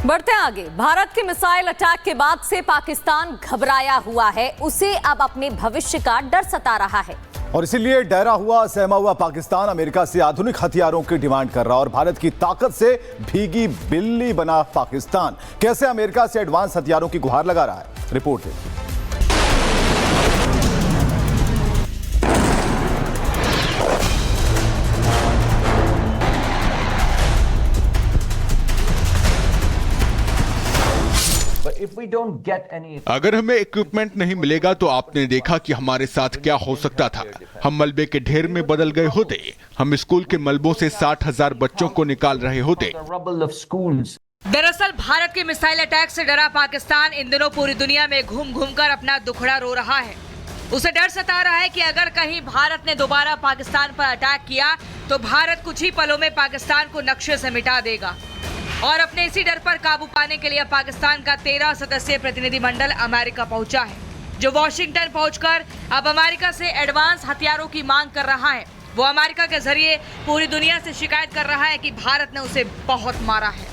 बढ़ते आगे, भारत के मिसाइल अटैक के बाद से पाकिस्तान घबराया हुआ है। उसे अब अपने भविष्य का डर सता रहा है और इसीलिए डरा हुआ सहमा हुआ पाकिस्तान अमेरिका से आधुनिक हथियारों की डिमांड कर रहा है। और भारत की ताकत से भीगी बिल्ली बना पाकिस्तान कैसे अमेरिका से एडवांस हथियारों की गुहार लगा रहा है, रिपोर्ट देखिए। अगर हमें इक्विपमेंट नहीं मिलेगा तो आपने देखा कि हमारे साथ क्या हो सकता था। हम मलबे के ढेर में बदल गए होते। हम स्कूल के मलबों से 60,000 बच्चों को निकाल रहे होते। दरअसल भारत के मिसाइल अटैक से डरा पाकिस्तान इन दिनों पूरी दुनिया में घूम घूम कर अपना दुखड़ा रो रहा है। उसे डर सता रहा है कि अगर कहीं भारत ने दोबारा पाकिस्तान पर अटैक किया तो भारत कुछ ही पलों में पाकिस्तान को नक्शे से मिटा देगा। और अपने इसी डर पर काबू पाने के लिए पाकिस्तान का 13 सदस्यीय प्रतिनिधिमंडल अमेरिका पहुंचा है, जो वॉशिंगटन पहुंचकर अब अमेरिका से एडवांस हथियारों की मांग कर रहा है। वो अमेरिका के जरिए पूरी दुनिया से शिकायत कर रहा है कि भारत ने उसे बहुत मारा है।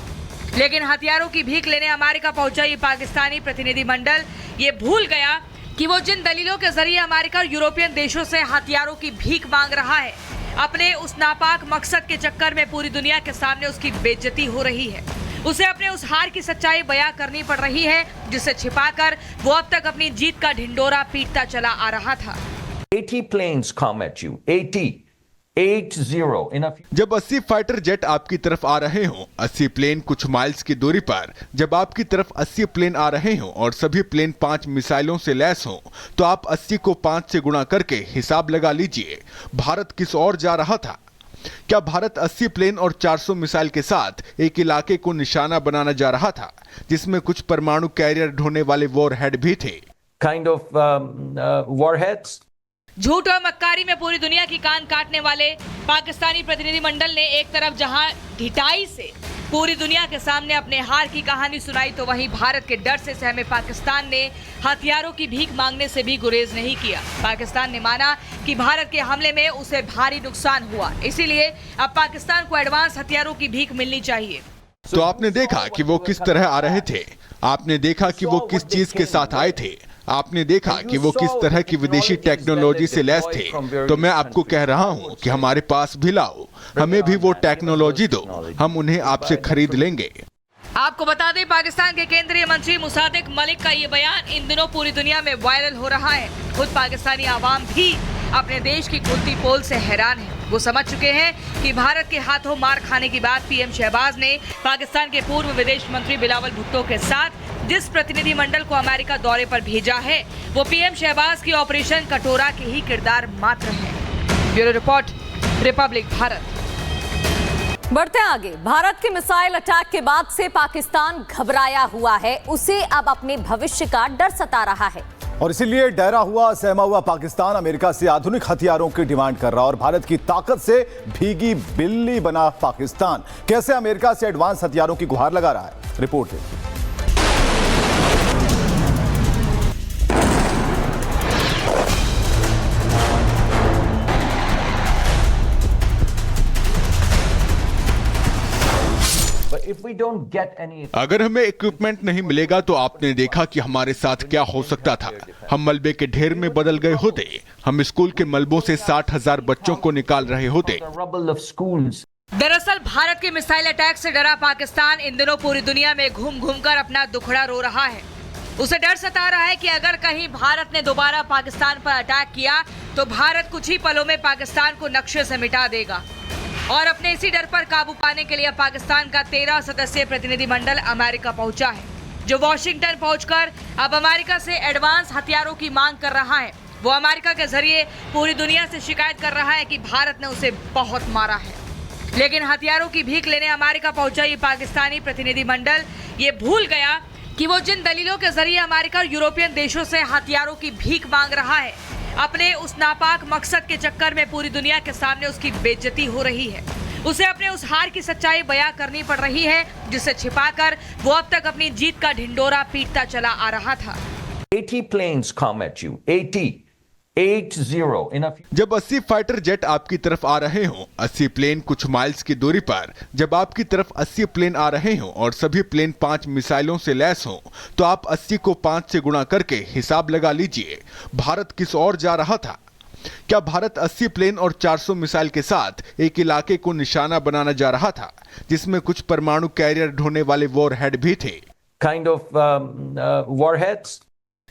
लेकिन हथियारों की भीख लेने अमेरिका पहुंचा ये पाकिस्तानी प्रतिनिधिमंडल ये भूल गया कि वो जिन दलीलों के जरिए अमेरिका और यूरोपियन देशों से हथियारों की भीख मांग रहा है, अपने उस नापाक मकसद के चक्कर में पूरी दुनिया के सामने उसकी बेइज्जती हो रही है। उसे अपने उस हार की सच्चाई बयां करनी पड़ रही है, जिसे छिपाकर वो अब तक अपनी जीत का ढिंडोरा पीटता चला आ रहा था। 80 planes come at you. 80. जब 80 फाइटर जेट आपकी तरफ आ रहे हों, 80 प्लेन कुछ माइल्स की दूरी पर, जब आपकी तरफ 80 प्लेन आ रहे हों और सभी प्लेन 5 मिसाइलों से लैस हों, तो आप 80 को 5 से गुणा करके हिसाब लगा लीजिए भारत किस ओर जा रहा था। क्या भारत 80 प्लेन और 400 मिसाइल के साथ एक इलाके को निशाना बनाना जा रहा था, जिसमें कुछ परमाणु कैरियर ढोने वाले वॉरहेड भी थे? Warheads? झूठ और मक्कारी में पूरी दुनिया की कान काटने वाले पाकिस्तानी प्रतिनिधिमंडल ने एक तरफ जहां ढिठाई से पूरी दुनिया के सामने अपने हार की कहानी सुनाई, तो वहीं भारत के डर से सहमे पाकिस्तान ने हथियारों की भीख मांगने से भी गुरेज नहीं किया। पाकिस्तान ने माना कि भारत के हमले में उसे भारी नुकसान हुआ, इसीलिए अब पाकिस्तान को एडवांस हथियारों की भीख मिलनी चाहिए। तो आपने देखा कि वो किस तरह आ रहे थे, आपने देखा कि वो किस चीज के साथ आए थे, आपने देखा कि वो किस तरह की विदेशी टेक्नोलॉजी से लैस थे। तो मैं आपको कह रहा हूं कि हमारे पास भी लाओ, हमें भी वो टेक्नोलॉजी दो, हम उन्हें आपसे खरीद लेंगे। आपको बता दें, पाकिस्तान के केंद्रीय मंत्री मुसादिक मलिक का ये बयान इन दिनों पूरी दुनिया में वायरल हो रहा है। खुद पाकिस्तानी आवाम भी अपने देश की कुर्ती पोल से हैरान है। वो समझ चुके हैं कि भारत के हाथों मार खाने के बाद पीएम शहबाज ने पाकिस्तान के पूर्व विदेश मंत्री बिलावल भुट्टो के साथ जिस प्रतिनिधिमंडल को अमेरिका दौरे पर भेजा है, वो पीएम शहबाज की ऑपरेशन कटोरा के ही किरदार मात्र है। Bureau report, Republic Bharat. बढ़ते आगे, भारत के मिसाइल अटैक के बाद से पाकिस्तान घबराया हुआ है। उसे अब अपने भविष्य का डर सता रहा है और इसीलिए डरा हुआ सहमा हुआ पाकिस्तान अमेरिका से आधुनिक हथियारों की डिमांड कर रहा है। और भारत की ताकत से भीगी बिल्ली बना पाकिस्तान कैसे अमेरिका से एडवांस हथियारों की गुहार लगा रहा है, रिपोर्ट देखिए। अगर हमें इक्विपमेंट नहीं मिलेगा तो आपने देखा कि हमारे साथ क्या हो सकता था। हम मलबे के ढेर में बदल गए होते। हम स्कूल के मलबों से 60,000 बच्चों को निकाल रहे होते। दरअसल भारत के मिसाइल अटैक से डरा पाकिस्तान इन दिनों पूरी दुनिया में घूम घूम कर अपना दुखड़ा रो रहा है। उसे डर सता रहा है कि अगर कहीं भारत ने दोबारा पाकिस्तान पर अटैक किया तो भारत कुछ ही पलों में पाकिस्तान को नक्शे से मिटा देगा। और अपने इसी डर पर काबू पाने के लिए पाकिस्तान का 13 सदस्यीय प्रतिनिधिमंडल अमेरिका पहुंचा है, जो वॉशिंगटन पहुंचकर अब अमेरिका से एडवांस हथियारों की मांग कर रहा है। वो अमेरिका के जरिए पूरी दुनिया से शिकायत कर रहा है कि भारत ने उसे बहुत मारा है। लेकिन हथियारों की भीख लेने अमेरिका पहुंचा ये पाकिस्तानी प्रतिनिधिमंडल ये भूल गया कि वो जिन दलीलों के जरिए अमेरिका और यूरोपियन देशों से हथियारों की भीख मांग रहा है, अपने उस नापाक मकसद के चक्कर में पूरी दुनिया के सामने उसकी बेइज्जती हो रही है। उसे अपने उस हार की सच्चाई बयां करनी पड़ रही है, जिसे छिपाकर वो अब तक अपनी जीत का ढिंडोरा पीटता चला आ रहा था। 80 planes come at you. 80. 80 in a few. जब 80 फाइटर जेट आपकी तरफ आ रहे हों, 80 प्लेन कुछ माइल्स की दूरी पर, जब आपकी तरफ 80 प्लेन आ रहे हों और सभी प्लेन 5 मिसाइलों से लैस हों, तो आप 80 को 5 से गुणा करके हिसाब लगा लीजिए भारत किस ओर जा रहा था। क्या भारत 80 प्लेन और 400 मिसाइल के साथ एक इलाके को निशाना बनाना जा रहा था, जिसमें कुछ परमाणु कैरियर ढोने वाले वॉरहेड भी थे? Kind of warheads.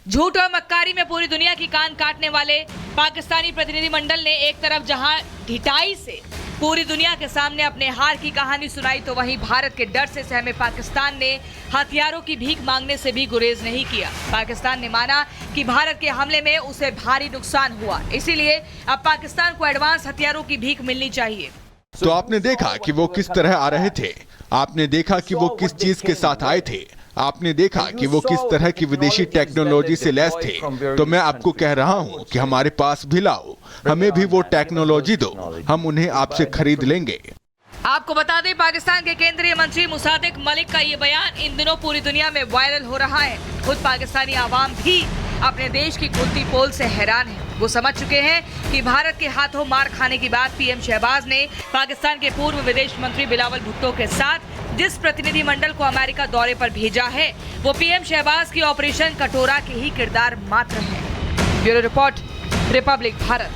झूठ और मक्कारी में पूरी दुनिया की कान काटने वाले पाकिस्तानी प्रतिनिधिमंडल ने एक तरफ जहां ढिठाई से पूरी दुनिया के सामने अपने हार की कहानी सुनाई, तो वहीं भारत के डर से सहमे पाकिस्तान ने हथियारों की भीख मांगने से भी गुरेज नहीं किया। पाकिस्तान ने माना कि भारत के हमले में उसे भारी नुकसान हुआ, इसीलिए अब पाकिस्तान को एडवांस हथियारों की भीख मिलनी चाहिए। तो आपने देखा कि वो किस तरह आ रहे थे, आपने देखा कि वो किस चीज के साथ आए थे, आपने देखा कि वो किस तरह की विदेशी टेक्नोलॉजी से लैस थे। तो मैं आपको कह रहा हूं कि हमारे पास भी लाओ, हमें भी वो टेक्नोलॉजी दो, हम उन्हें आपसे खरीद लेंगे। आपको बता दें, पाकिस्तान के केंद्रीय मंत्री मुसादिक मलिक का ये बयान इन दिनों पूरी दुनिया में वायरल हो रहा है। खुद पाकिस्तानी आवाम भी अपने देश की कुत्ती पोल से हैरान है। वो समझ चुके हैं कि भारत के हाथों मार खाने के बाद पीएम शहबाज ने पाकिस्तान के पूर्व विदेश मंत्री बिलावल भुट्टो के साथ जिस प्रतिनिधिमंडल को अमेरिका दौरे पर भेजा है, वो पीएम शहबाज की ऑपरेशन कटोरा के ही किरदार मात्र है। Bureau report, Republic Bharat.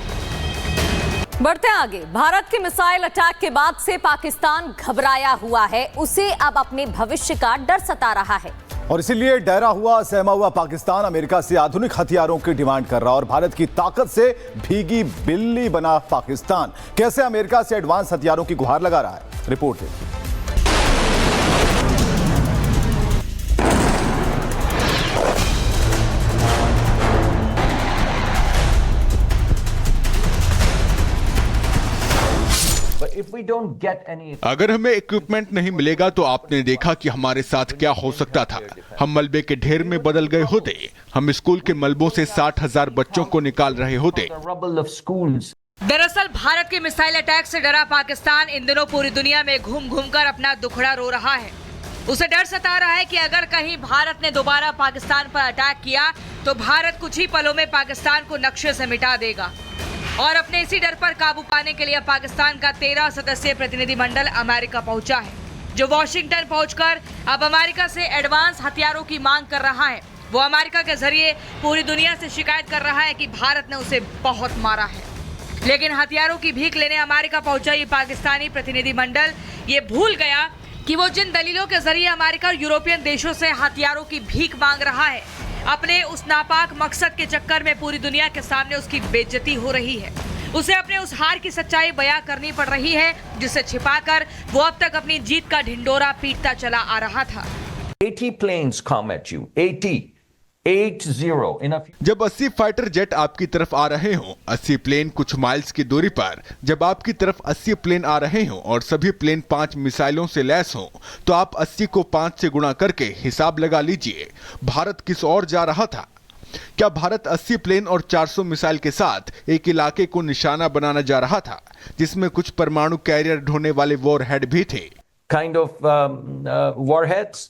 बढ़ते आगे, भारत के मिसाइल अटैक के बाद से पाकिस्तान घबराया हुआ है। उसे अब अपने भविष्य का डर सता रहा है और इसीलिए डरा हुआ सहमा हुआ पाकिस्तान अमेरिका से आधुनिक हथियारों की डिमांड कर रहा और भारत की ताकत से भीगी बिल्ली बना पाकिस्तान कैसे अमेरिका से एडवांस हथियारों की गुहार लगा रहा है। रिपोर्ट देखिए। If we don't get any... अगर हमें इक्विपमेंट नहीं मिलेगा तो आपने देखा कि हमारे साथ क्या हो सकता था। हम मलबे के ढेर में बदल गए होते, हम स्कूल के मलबों से 60,000 बच्चों को निकाल रहे होते। the rubble of schools. दरअसल भारत के मिसाइल अटैक से डरा पाकिस्तान इन दिनों पूरी दुनिया में घूम घूम कर अपना दुखड़ा रो रहा है। उसे डर सता रहा है कि अगर कहीं भारत ने दोबारा पाकिस्तान पर अटैक किया तो भारत कुछ ही पलों में पाकिस्तान को नक्शे से मिटा देगा। और अपने इसी डर पर काबू पाने के लिए पाकिस्तान का 13 सदस्यीय प्रतिनिधिमंडल अमेरिका पहुंचा है, जो वॉशिंगटन पहुंचकर अब अमेरिका से एडवांस हथियारों की मांग कर रहा है। वो अमेरिका के जरिए पूरी दुनिया से शिकायत कर रहा है कि भारत ने उसे बहुत मारा है। लेकिन हथियारों की भीख लेने अमेरिका पहुंचा ये पाकिस्तानी प्रतिनिधिमंडल ये भूल गया कि वो जिन दलीलों के जरिए अमेरिका और यूरोपियन देशों से हथियारों की भीख मांग रहा है, अपने उस नापाक मकसद के चक्कर में पूरी दुनिया के सामने उसकी बेइज्जती हो रही है। उसे अपने उस हार की सच्चाई बयां करनी पड़ रही है, जिसे छिपाकर वो अब तक अपनी जीत का ढिंडोरा पीटता चला आ रहा था। 80 planes come at you. 80 in a few. जब 80 फाइटर जेट आपकी तरफ आ रहे हों, 80 प्लेन कुछ माइल्स की दूरी पर, जब आपकी तरफ 80 प्लेन आ रहे हों और सभी प्लेन 5 मिसाइलों से लैस हों, तो आप 80 को 5 से गुणा करके हिसाब लगा लीजिए भारत किस ओर जा रहा था। क्या भारत 80 प्लेन और 400 मिसाइल के साथ एक इलाके को निशाना बनाना जा रहा था, जिसमें कुछ परमाणु कैरियर ढोने वाले वॉरहेड भी थे? Kind of warheads.